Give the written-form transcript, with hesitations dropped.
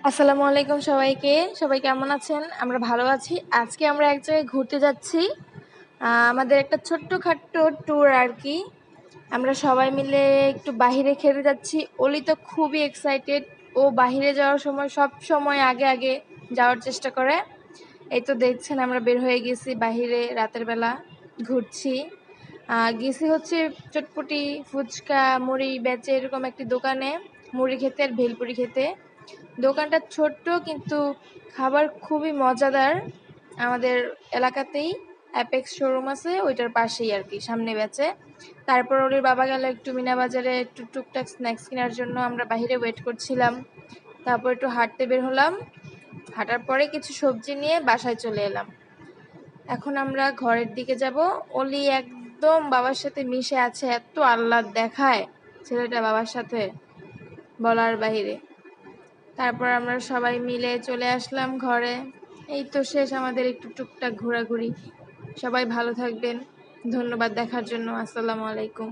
আসসালামু আলাইকুম সবাইকে। সবাই কেমন আছেন? আমরা ভালো আছি। আজকে আমরা এক জায়গায় ঘুরতে যাচ্ছি। আমাদের একটা ছোট্টখাট্টো ট্যুর আরকি। আমরা সবাই মিলে একটু বাহিরে খেতে যাচ্ছি। অলি তো খুবই এক্সাইটেড। ও বাহিরে যাওয়ার সময় সবসময় আগে যাওয়ার চেষ্টা করে। এই তো দেখছেন আমরা বের হয়ে গেছি বাহিরে রাতের বেলা ঘুরছি। গেছি হচ্ছে চটপটি, ফুচকা, মুড়ি বেচে এরকম একটি দোকানে মুড়ি খেতে আর ভেলপুরি খেতে। দোকানটা ছোট্ট কিন্তু খাবার খুবই মজাদার। আমাদের এলাকাতেই অ্যাপেক্স শোরুম আছে, ওইটার পাশেই আর কি, সামনে বেচে। তারপর ওর বাবা গেল একটু মিনা বাজারে একটু টুকটাক স্ন্যাক্স কেনার জন্য। আমরা বাইরে ওয়েট করছিলাম। তারপর একটু হাঁটতে বের হলাম। হাঁটার পরে কিছু সবজি নিয়ে বাসায় চলে এলাম। এখন আমরা ঘরের দিকে যাব। অলি একদম বাবার সাথে মিশে আছে, এত আহ্লাদ দেখায় ছেলেটা বাবার সাথে, বলার বাহিরে। তারপর আমরা সবাই মিলে চলে আসলাম ঘরে। এই তো শেষ আমাদের একটু টুকটাক ঘোরাঘুরি। সবাই ভালো থাকবেন। ধন্যবাদ দেখার জন্য। আসসালামু আলাইকুম।